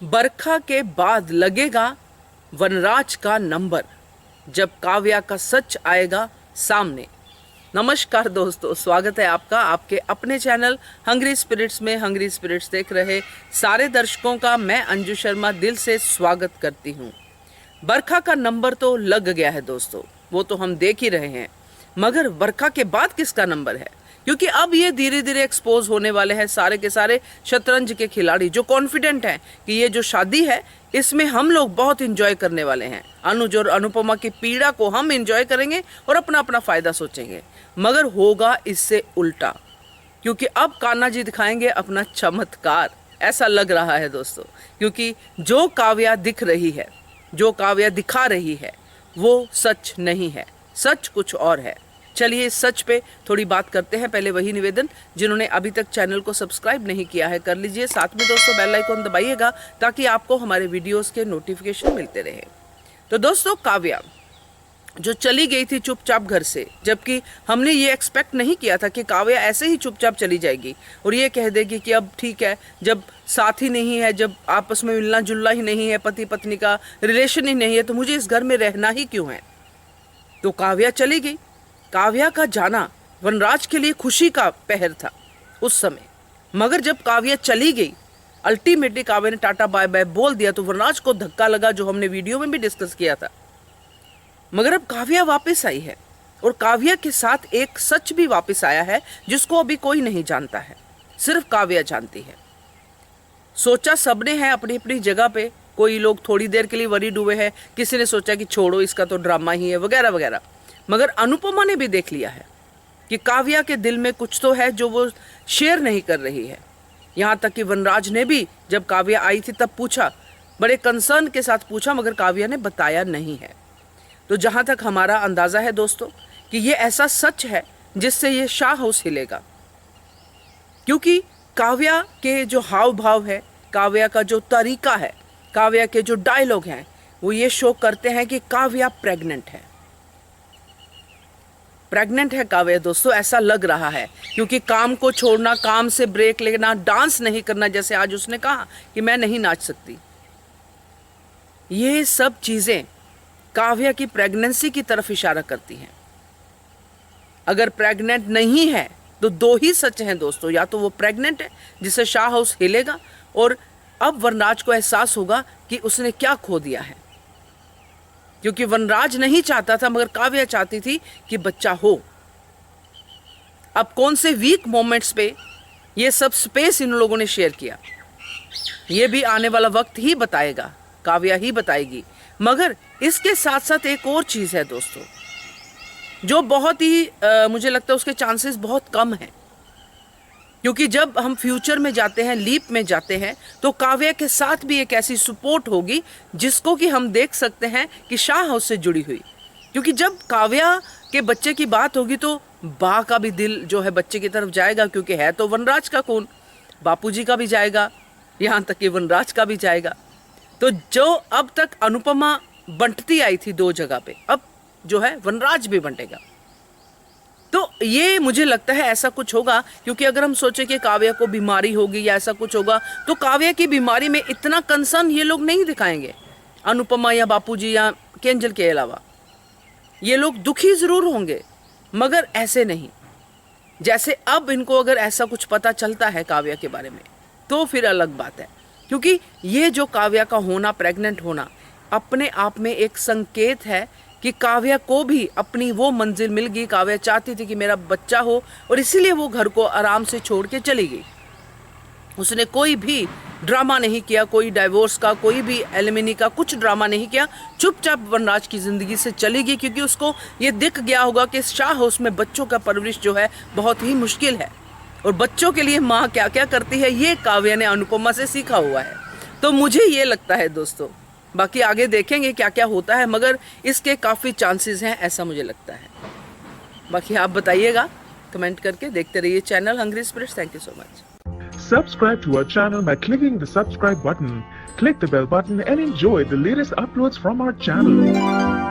बरखा के बाद लगेगा वनराज का नंबर, जब काव्या का सच आएगा सामने। नमस्कार दोस्तों, स्वागत है आपका आपके अपने चैनल हंग्री स्पिरिट्स में। हंग्री स्पिरिट्स देख रहे सारे दर्शकों का मैं अंजू शर्मा दिल से स्वागत करती हूँ। बरखा का नंबर तो लग गया है दोस्तों, वो तो हम देख ही रहे हैं, मगर बरखा के बाद किसका नंबर है? क्योंकि अब ये धीरे धीरे एक्सपोज होने वाले हैं सारे के सारे शतरंज के खिलाड़ी जो कॉन्फिडेंट हैं कि ये जो शादी है इसमें हम लोग बहुत इंजॉय करने वाले हैं। अनुज और अनुपमा की पीड़ा को हम इंजॉय करेंगे और अपना अपना फायदा सोचेंगे, मगर होगा इससे उल्टा, क्योंकि अब कान्हा जी दिखाएंगे अपना चमत्कार। ऐसा लग रहा है दोस्तों, क्योंकि जो काव्या दिख रही है, जो काव्या दिखा रही है, वो सच नहीं है, सच कुछ और है। चलिए इस सच पे थोड़ी बात करते हैं। पहले वही निवेदन, जिन्होंने अभी तक चैनल को सब्सक्राइब नहीं किया है कर लीजिए, साथ में दोस्तों बेल आइकन दबाइएगा ताकि आपको हमारे वीडियोस के नोटिफिकेशन मिलते रहे। तो दोस्तों, काव्या जो चली गई थी चुपचाप घर से, जबकि हमने ये एक्सपेक्ट नहीं किया था कि काव्या ऐसे ही चुपचाप चली जाएगी और ये कह देगी कि अब ठीक है, जब साथ ही नहीं है, जब आपस में मिलना जुलना ही नहीं है, पति पत्नी का रिलेशन ही नहीं है, तो मुझे इस घर में रहना ही क्यों है। तो काव्या चली गई। काव्या का जाना वनराज के लिए खुशी का पहर था उस समय, मगर जब काव्या चली गई, अल्टीमेटली काव्या ने टाटा बाय बाय बोल दिया, तो वनराज को धक्का लगा, जो हमने वीडियो में भी डिस्कस किया था। मगर अब काव्या वापस आई है और काव्या के साथ एक सच भी वापस आया है जिसको अभी कोई नहीं जानता है, सिर्फ काव्या जानती है। सोचा सबने है अपनी अपनी जगह पे, कोई लोग थोड़ी देर के लिए वरीड हुए हैं, किसी ने सोचा कि छोड़ो इसका तो ड्रामा ही है वगैरह वगैरह, मगर अनुपमा ने भी देख लिया है कि काव्या के दिल में कुछ तो है जो वो शेयर नहीं कर रही है। यहाँ तक कि वनराज ने भी जब काव्या आई थी तब पूछा, बड़े कंसर्न के साथ पूछा, मगर काव्या ने बताया नहीं है। तो जहाँ तक हमारा अंदाज़ा है दोस्तों कि ये ऐसा सच है जिससे ये शाह हाउस हिलेगा, क्योंकि काव्या के जो हाव भाव है, काव्या का जो तरीका है, काव्या के जो डायलॉग हैं, वो ये शो करते हैं कि काव्या प्रेग्नेंट है। प्रेग्नेंट है काव्या दोस्तों, ऐसा लग रहा है, क्योंकि काम को छोड़ना, काम से ब्रेक लेना, डांस नहीं करना, जैसे आज उसने कहा कि मैं नहीं नाच सकती, ये सब चीज़ें काव्या की प्रेगनेंसी की तरफ इशारा करती हैं। अगर प्रेग्नेंट नहीं है तो दो ही सच हैं दोस्तों, या तो वो प्रेग्नेंट है जिससे शाह हाउस हिलेगा, और अब वनराज को एहसास होगा कि उसने क्या खो दिया है, क्योंकि वनराज नहीं चाहता था मगर काव्या चाहती थी कि बच्चा हो। अब कौन से वीक मोमेंट्स पे ये सब स्पेस इन लोगों ने शेयर किया, ये भी आने वाला वक्त ही बताएगा, काव्या ही बताएगी। मगर इसके साथ साथ एक और चीज़ है दोस्तों, जो बहुत ही मुझे लगता है उसके चांसेस बहुत कम हैं, क्योंकि जब हम फ्यूचर में जाते हैं, लीप में जाते हैं, तो काव्या के साथ भी एक ऐसी सपोर्ट होगी जिसको कि हम देख सकते हैं कि शाह हाउस से जुड़ी हुई। क्योंकि जब काव्या के बच्चे की बात होगी तो बा का भी दिल जो है बच्चे की तरफ जाएगा, क्योंकि है तो वनराज का खून, बापूजी का भी जाएगा, यहाँ तक कि वनराज का भी जाएगा। तो जो अब तक अनुपमा बंटती आई थी दो जगह पे, अब जो है वनराज भी बंटेगा। तो ये मुझे लगता है ऐसा कुछ होगा, क्योंकि अगर हम सोचे कि काव्या को बीमारी होगी या ऐसा कुछ होगा, तो काव्या की बीमारी में इतना कंसर्न ये लोग नहीं दिखाएंगे, अनुपमा या बापूजी या केंजल के अलावा। ये लोग दुखी जरूर होंगे मगर ऐसे नहीं, जैसे अब इनको अगर ऐसा कुछ पता चलता है काव्या के बारे में तो फिर अलग बात है। क्योंकि ये जो काव्या का होना, प्रेग्नेंट होना, अपने आप में एक संकेत है कि काव्या को भी अपनी वो मंजिल मिल गई। काव्या चाहती थी कि मेरा बच्चा हो और इसीलिए वो घर को आराम से छोड़ के चली गई। उसने कोई भी ड्रामा नहीं किया, कोई डाइवोर्स का, कोई भी एलिमिनी का कुछ ड्रामा नहीं किया, चुपचाप वनराज की ज़िंदगी से चली गई, क्योंकि उसको ये दिख गया होगा कि शाह हाउस में बच्चों का परवरिश जो है बहुत ही मुश्किल है, और बच्चों के लिए माँ क्या क्या करती है ये काव्या ने अनुपमा से सीखा हुआ है। तो मुझे ये लगता है दोस्तों, बाकी आगे देखेंगे क्या क्या होता है, मगर इसके काफ़ी चांसेस हैं, ऐसा मुझे लगता है। बाकी आप बताइएगा कमेंट करके। देखते रहिए channel hungry spirits. Thank you so much. Subscribe to our channel by clicking the subscribe button. Click the bell button and enjoy the latest uploads from our channel.